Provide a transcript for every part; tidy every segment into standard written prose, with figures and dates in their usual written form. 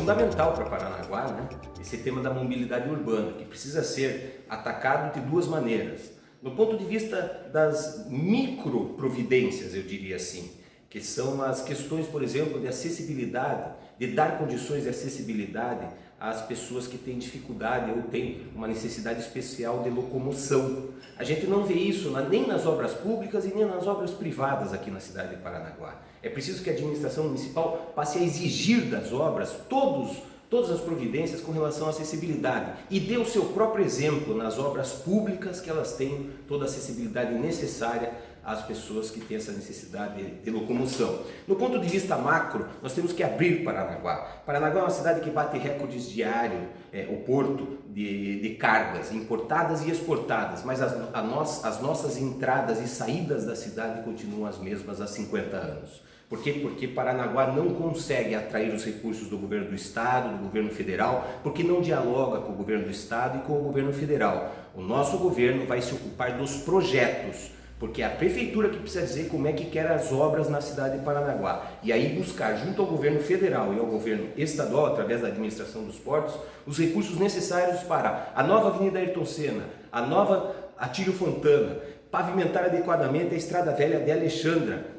fundamental para Paranaguá, né? Esse tema da mobilidade urbana, que precisa ser atacado de duas maneiras. No ponto de vista das microprovidências, eu diria assim, que são as questões, por exemplo, de acessibilidade, de dar condições de acessibilidade às pessoas que têm dificuldade ou têm uma necessidade especial de locomoção. A gente não vê isso nem nas obras públicas e nem nas obras privadas aqui na cidade de Paranaguá. É preciso que a administração municipal passe a exigir das obras todas as providências com relação à acessibilidade e dê o seu próprio exemplo nas obras públicas, que elas tenham toda a acessibilidade necessária às pessoas que têm essa necessidade de locomoção. No ponto de vista macro, nós temos que abrir Paranaguá. Paranaguá é uma cidade que bate recordes diários, o porto de cargas importadas e exportadas, mas as nossas entradas e saídas da cidade continuam as mesmas há 50 anos. Por quê? Porque Paranaguá não consegue atrair os recursos do governo do estado, do governo federal, porque não dialoga com o governo do estado e com o governo federal. O nosso governo vai se ocupar dos projetos, porque é a prefeitura que precisa dizer como é que quer as obras na cidade de Paranaguá. E aí buscar junto ao governo federal e ao governo estadual, através da administração dos portos, os recursos necessários para a nova Avenida Ayrton Senna, a nova Atílio Fontana, pavimentar adequadamente a Estrada Velha de Alexandra,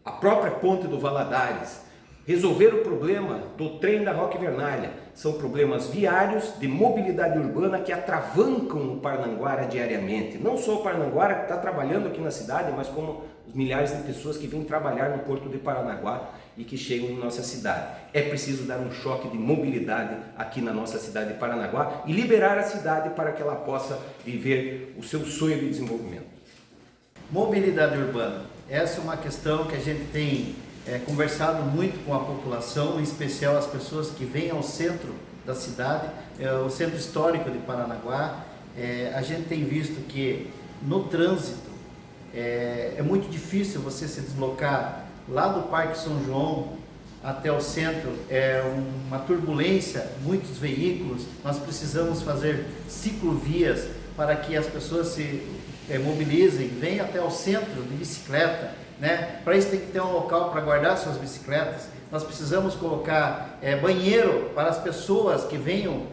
a própria ponte do Valadares, resolver o problema do trem da Roque Vernalha. São problemas viários de mobilidade urbana que atravancam o Parnanguara diariamente. Não só o Parnanguara que está trabalhando aqui na cidade, mas como os milhares de pessoas que vêm trabalhar no Porto de Paranaguá e que chegam em nossa cidade. É preciso dar um choque de mobilidade aqui na nossa cidade de Paranaguá e liberar a cidade para que ela possa viver o seu sonho de desenvolvimento. Mobilidade urbana. Essa é uma questão que a gente tem conversado muito com a população, em especial as pessoas que vêm ao centro da cidade, o centro histórico de Paranaguá. A gente tem visto que no trânsito é muito difícil você se deslocar lá do Parque São João até o centro, é uma turbulência, muitos veículos. Nós precisamos fazer ciclovias para que as pessoas se mobilizem, venham até o centro de bicicleta, né? Para isso tem que ter um local para guardar suas bicicletas. Nós precisamos colocar banheiro para as pessoas que venham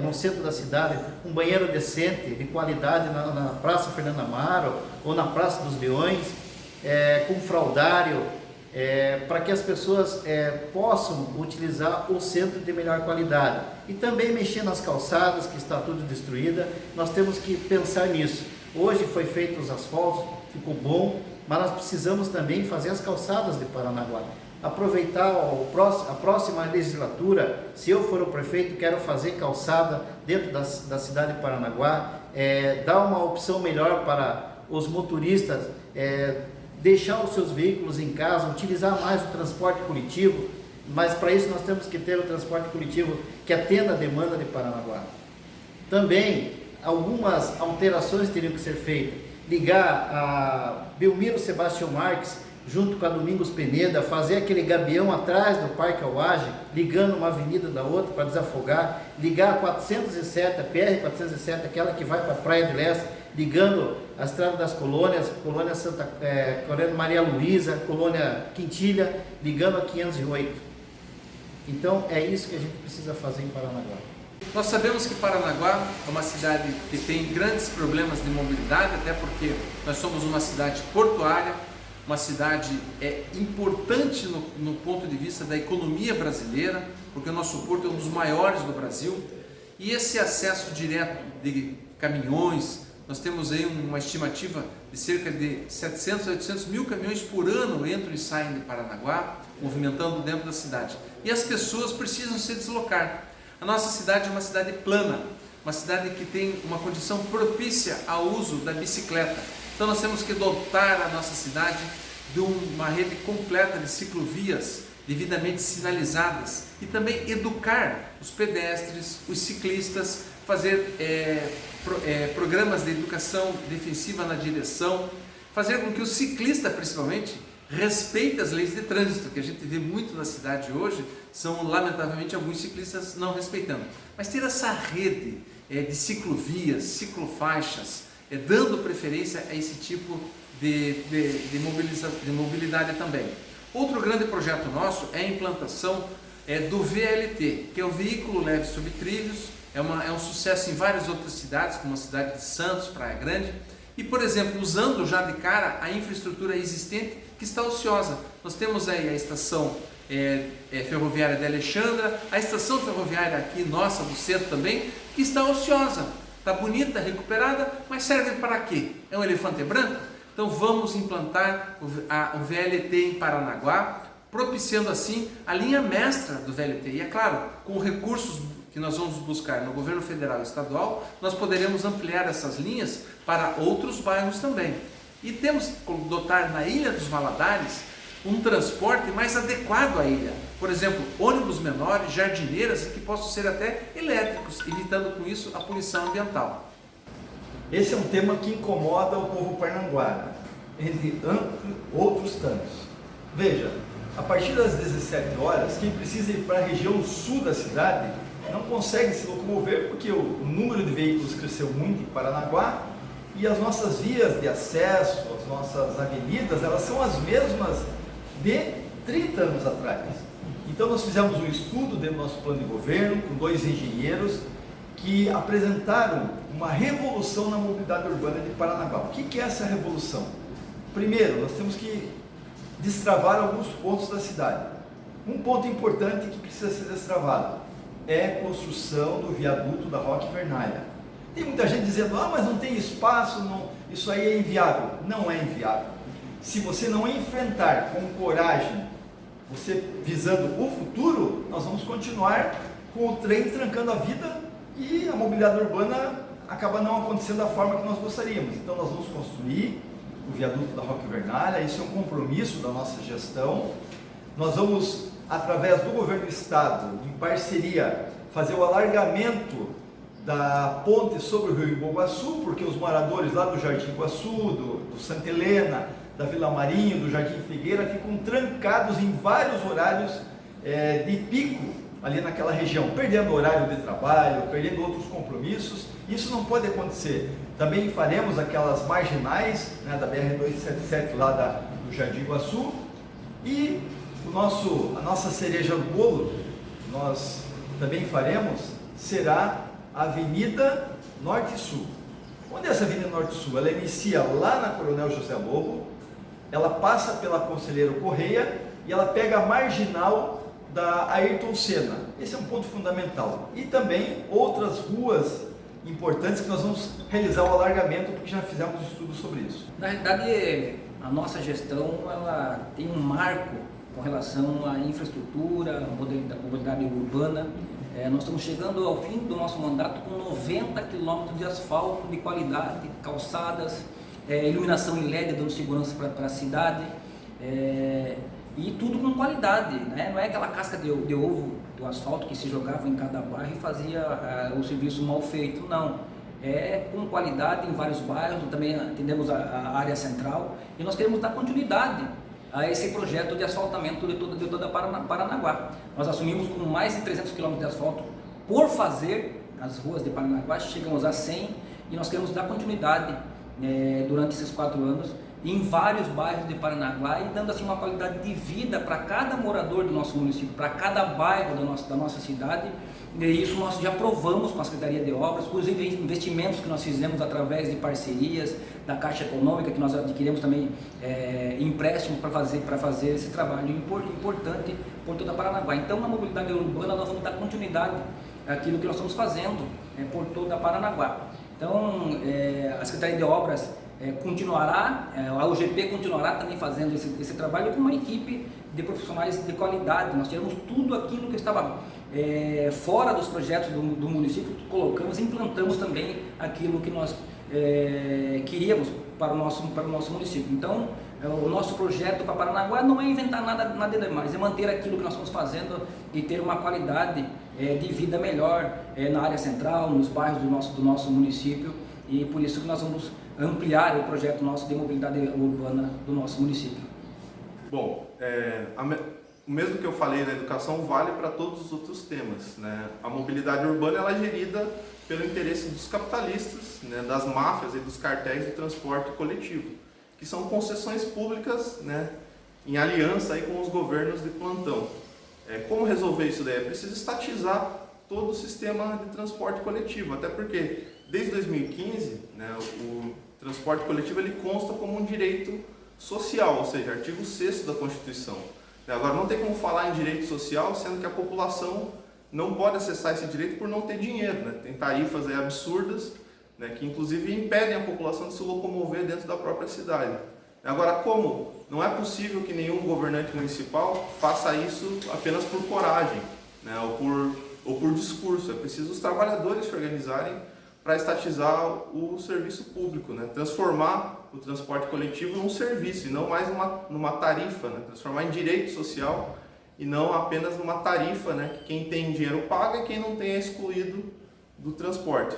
no centro da cidade, um banheiro decente, de qualidade na Praça Fernando Amaro ou na Praça dos Leões, com fraldário, para que as pessoas possam utilizar o centro de melhor qualidade. E também mexer nas calçadas, que está tudo destruída. Nós temos que pensar nisso. Hoje foi feito os asfaltos, ficou bom, mas nós precisamos também fazer as calçadas de Paranaguá. Aproveitar a próxima legislatura, se eu for o prefeito, quero fazer calçada dentro da cidade de Paranaguá, dar uma opção melhor para os motoristas, deixar os seus veículos em casa, utilizar mais o transporte coletivo, mas para isso nós temos que ter o transporte coletivo que atenda a demanda de Paranaguá. Também algumas alterações teriam que ser feitas, ligar a Belmiro Sebastião Marques junto com a Domingos Peneda, fazer aquele gabião atrás do Parque Auage, ligando uma avenida da outra para desafogar, ligar a 407, a PR-407, aquela que vai para a Praia de Leste, ligando a Estrada das Colônias, Colônia Maria Luísa, Colônia Quintilha, ligando a 508. Então é isso que a gente precisa fazer em Paranaguá. Nós sabemos que Paranaguá é uma cidade que tem grandes problemas de mobilidade, até porque nós somos uma cidade portuária, uma cidade importante no ponto de vista da economia brasileira, porque o nosso porto é um dos maiores do Brasil, e esse acesso direto de caminhões, nós temos aí uma estimativa de cerca de 700 a 800 mil caminhões por ano entram e saem de Paranaguá, movimentando dentro da cidade, e as pessoas precisam se deslocar. A nossa cidade é uma cidade plana, uma cidade que tem uma condição propícia ao uso da bicicleta. Então nós temos que dotar a nossa cidade de uma rede completa de ciclovias devidamente sinalizadas e também educar os pedestres, os ciclistas, fazer programas de educação defensiva na direção, fazer com que o ciclista principalmente respeite as leis de trânsito, que a gente vê muito na cidade hoje, são lamentavelmente alguns ciclistas não respeitando. Mas ter essa rede de ciclovias, ciclofaixas, dando preferência a esse tipo de mobilidade também. Outro grande projeto nosso é a implantação do VLT, que é o veículo leve sobre trilhos. É um sucesso em várias outras cidades, como a cidade de Santos, Praia Grande. E, por exemplo, usando já de cara a infraestrutura existente que está ociosa. Nós temos aí a estação ferroviária de Alexandra, a estação ferroviária aqui nossa do centro também, que está ociosa. Está bonita, recuperada, mas serve para quê? É um elefante branco? Então vamos implantar o VLT em Paranaguá, propiciando assim a linha mestra do VLT. E é claro, com recursos que nós vamos buscar no governo federal e estadual, nós poderemos ampliar essas linhas para outros bairros também. E temos que dotar na Ilha dos Valadares um transporte mais adequado à ilha. Por exemplo, ônibus menores, jardineiras que possam ser até elétricos, evitando com isso a poluição ambiental. Esse é um tema que incomoda o povo parnanguara, entre outros tantos. Veja, a partir das 17 horas, quem precisa ir para a região sul da cidade não consegue se locomover porque o número de veículos cresceu muito em Paranaguá e as nossas vias de acesso, as nossas avenidas, elas são as mesmas de 30 anos atrás. Então nós fizemos um estudo dentro do nosso plano de governo com 2 engenheiros que apresentaram uma revolução na mobilidade urbana de Paranaguá. O que é essa revolução? Primeiro, nós temos que destravar alguns pontos da cidade. Um ponto importante que precisa ser destravado é a construção do viaduto da Roque Vernalha. Tem muita gente dizendo, mas não tem espaço, isso aí é inviável. Não é inviável. Se você não enfrentar com coragem, você visando o futuro, nós vamos continuar com o trem trancando a vida e a mobilidade urbana acaba não acontecendo da forma que nós gostaríamos. Então nós vamos construir o viaduto da Roque Vernalha, isso é um compromisso da nossa gestão. Nós vamos, através do governo do estado, em parceria, fazer o alargamento da ponte sobre o Rio Iboguaçu, porque os moradores lá do Jardim Iguaçu, do Santa Helena, da Vila Marinho, do Jardim Figueira, ficam trancados em vários horários de pico ali naquela região, perdendo horário de trabalho, perdendo outros compromissos. Isso não pode acontecer. Também faremos aquelas marginais, né, da BR-277 lá do Jardim Iguaçu, e a nossa cereja do bolo, nós também faremos, será a Avenida Norte e Sul. Onde é essa Avenida Norte e Sul? Ela inicia lá na Coronel José Lobo, ela passa pela Conselheiro Correia e ela pega a marginal da Ayrton Senna. Esse é um ponto fundamental. E também outras ruas importantes que nós vamos realizar o alargamento, porque já fizemos um estudo sobre isso. Na realidade, a nossa gestão ela tem um marco com relação à infraestrutura, à mobilidade urbana. Nós estamos chegando ao fim do nosso mandato com 90 quilômetros de asfalto de qualidade, calçadas, iluminação em LED dando segurança para a cidade, e tudo com qualidade, né? Não é aquela casca de ovo do asfalto que se jogava em cada bairro e fazia o serviço mal feito, não. É com qualidade em vários bairros, também atendemos a área central e nós queremos dar continuidade a esse projeto de asfaltamento de toda Paranaguá. Nós assumimos com mais de 300 km de asfalto por fazer nas ruas de Paranaguá, chegamos a 100 e nós queremos dar continuidade durante esses 4 anos em vários bairros de Paranaguá e dando assim uma qualidade de vida para cada morador do nosso município, para cada bairro da nossa cidade. E isso nós já provamos com a Secretaria de Obras, com os investimentos que nós fizemos através de parcerias da Caixa Econômica, que nós adquirimos também empréstimos para fazer esse trabalho importante por toda Paranaguá. Então, na mobilidade urbana, nós vamos dar continuidade àquilo que nós estamos fazendo por toda Paranaguá. Então, a Secretaria de Obras continuará, a UGP continuará também fazendo esse trabalho com uma equipe de profissionais de qualidade. Nós tiramos tudo aquilo que estava fora dos projetos do município, colocamos e implantamos também aquilo que nós queríamos para o nosso município. Então, o nosso projeto para Paranaguá não é inventar nada demais, é manter aquilo que nós estamos fazendo e ter uma qualidade de vida melhor na área central, nos bairros do nosso município, e por isso que nós vamos ampliar o projeto nosso de mobilidade urbana do nosso município. Bom, o mesmo que eu falei na educação vale para todos os outros temas, né? A mobilidade urbana ela é gerida pelo interesse dos capitalistas, né, das máfias e dos cartéis de transporte coletivo, que são concessões públicas, né, em aliança aí com os governos de plantão. Como resolver isso daí? É preciso estatizar todo o sistema de transporte coletivo, até porque desde 2015, né, o transporte coletivo ele consta como um direito social, ou seja, artigo 6º da Constituição. Agora, não tem como falar em direito social, sendo que a população não pode acessar esse direito por não ter dinheiro, né? Tem tarifas aí absurdas, né, que inclusive impedem a população de se locomover dentro da própria cidade. Agora, como não é possível que nenhum governante municipal faça isso apenas por coragem, né, ou por discurso, é preciso os trabalhadores se organizarem para estatizar o serviço público, né, transformar o transporte coletivo num serviço e não mais numa tarifa, né, transformar em direito social e não apenas numa tarifa, né, que quem tem dinheiro paga e quem não tem é excluído do transporte.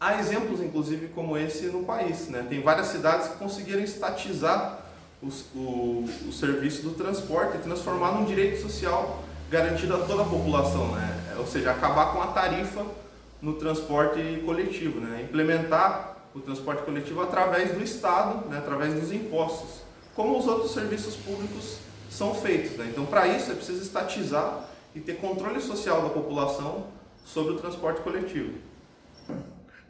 Há exemplos, inclusive, como esse no país, né? Tem várias cidades que conseguiram estatizar o serviço do transporte e transformar num direito social garantido a toda a população, né? Ou seja, acabar com a tarifa no transporte coletivo, né? Implementar o transporte coletivo através do Estado, né? Através dos impostos, como os outros serviços públicos são feitos, né? Então, para isso, é preciso estatizar e ter controle social da população sobre o transporte coletivo.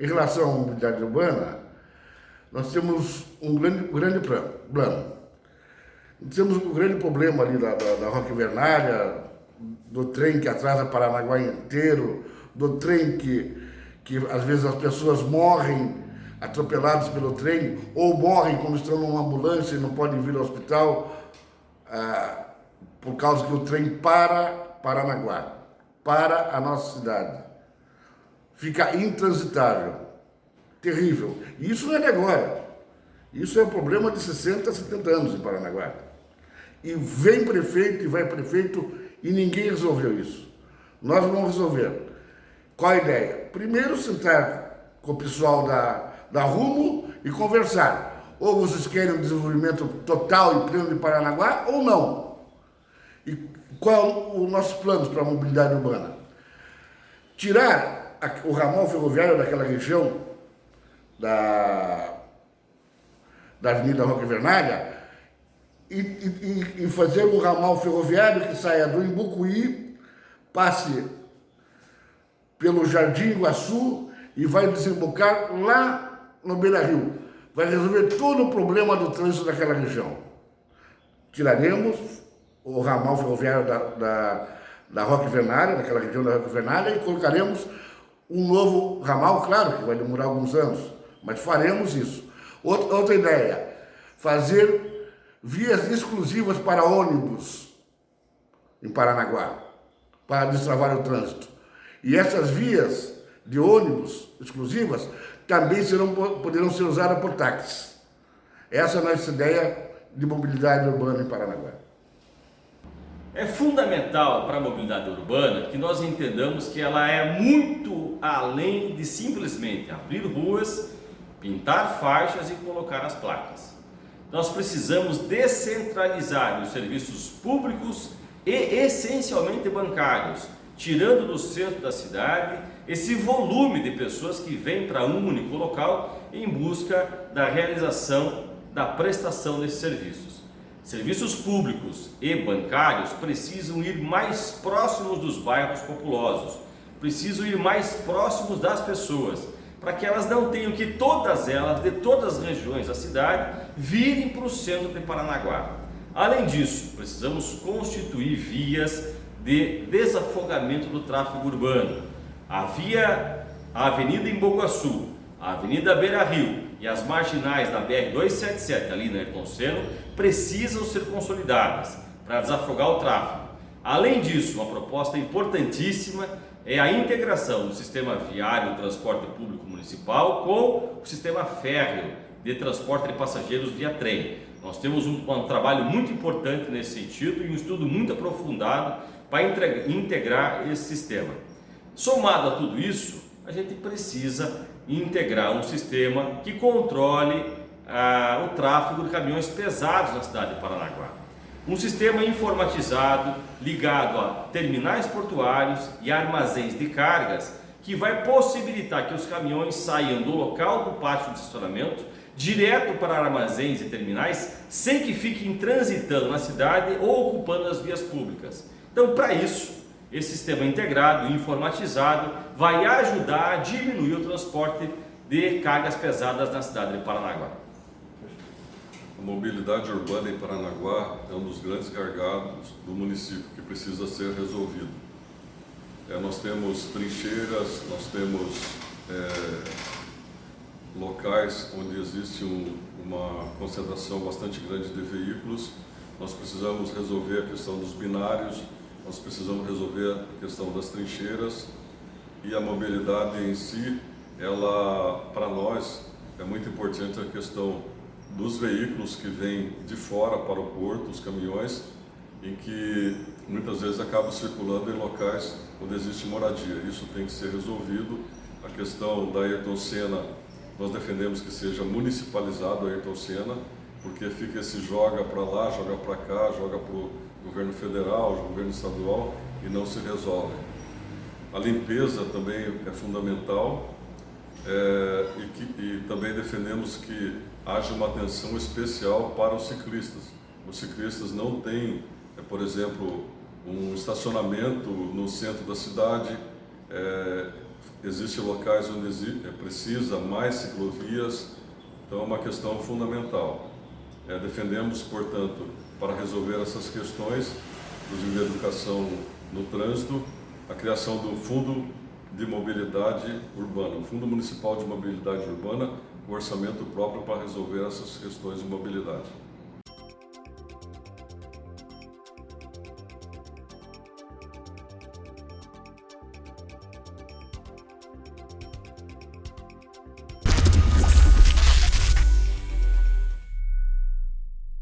Em relação à mobilidade urbana, nós temos um grande plano. Temos um grande problema ali da Roque-Vernalha, do trem que atrasa Paranaguá inteiro, do trem que às vezes as pessoas morrem atropeladas pelo trem, ou morrem quando estão numa ambulância e não podem vir ao hospital, por causa que o trem para Paranaguá, para a nossa cidade. Fica intransitável, terrível. E isso não é de agora. Isso é um problema de 60, 70 anos em Paranaguá. E vem prefeito e vai prefeito e ninguém resolveu isso. Nós vamos resolver. Qual a ideia? Primeiro sentar com o pessoal da Rumo e conversar. Ou vocês querem um desenvolvimento total e pleno de Paranaguá ou não. E qual os nossos planos para a mobilidade urbana? Tirar o ramal ferroviário daquela região da Avenida Roque-Vernalha e fazer um ramal ferroviário que saia do Imbucuí, passe pelo Jardim Iguaçu e vai desembocar lá no Beira-Rio. Vai resolver todo o problema do trânsito daquela região. Tiraremos o ramal ferroviário da Roque-Vernalha, daquela região da Roque-Vernalha, e colocaremos um novo ramal, claro que vai demorar alguns anos, mas faremos isso. Outra ideia, fazer vias exclusivas para ônibus em Paranaguá, para destravar o trânsito. E essas vias de ônibus exclusivas também poderão ser usadas por táxis. Essa é a nossa ideia de mobilidade urbana em Paranaguá. É fundamental para a mobilidade urbana que nós entendamos que ela é muito além de simplesmente abrir ruas, pintar faixas e colocar as placas. Nós precisamos descentralizar os serviços públicos e essencialmente bancários, tirando do centro da cidade esse volume de pessoas que vêm para um único local em busca da realização da prestação desses serviços. Serviços públicos e bancários precisam ir mais próximos dos bairros populosos, precisam ir mais próximos das pessoas, para que elas não tenham que todas elas, de todas as regiões da cidade, virem para o centro de Paranaguá. Além disso, precisamos constituir vias de desafogamento do tráfego urbano. A Avenida Emboguaçu, a Avenida Beira-Rio e as marginais da BR-277 ali na Ayrton Senna precisam ser consolidadas para desafogar o tráfego. Além disso, uma proposta importantíssima é a integração do sistema viário de transporte público municipal com o sistema férreo de transporte de passageiros via trem. Nós temos um trabalho muito importante nesse sentido e um estudo muito aprofundado para integrar esse sistema. Somado a tudo isso, a gente precisa integrar um sistema que controle o tráfego de caminhões pesados na cidade de Paranaguá. Um sistema informatizado, ligado a terminais portuários e armazéns de cargas, que vai possibilitar que os caminhões saiam do local do pátio de estacionamento direto para armazéns e terminais, sem que fiquem transitando na cidade ou ocupando as vias públicas. Então, para isso, esse sistema integrado e informatizado vai ajudar a diminuir o transporte de cargas pesadas na cidade de Paranaguá. A mobilidade urbana em Paranaguá é um dos grandes gargalos do município que precisa ser resolvido. Nós temos trincheiras, nós temos locais onde existe uma concentração bastante grande de veículos. Nós precisamos resolver a questão dos binários, nós precisamos resolver a questão das trincheiras, e a mobilidade em si, ela, para nós, é muito importante a questão dos veículos que vêm de fora para o porto, os caminhões, em que muitas vezes acabam circulando em locais onde existe moradia. Isso tem que ser resolvido. A questão da Ayrton Senna, nós defendemos que seja municipalizado a Ayrton Senna, porque fica esse joga para lá, joga para cá, joga para o governo federal, o governo estadual, e não se resolve. A limpeza também é fundamental, e também defendemos que haja uma atenção especial para os ciclistas. Os ciclistas não têm, por exemplo, um estacionamento no centro da cidade. Existem locais onde precisa mais ciclovias, então é uma questão fundamental. Defendemos, portanto, para resolver essas questões, inclusive a educação no trânsito, a criação do Fundo de Mobilidade Urbana, o Fundo Municipal de Mobilidade Urbana, com orçamento próprio para resolver essas questões de mobilidade.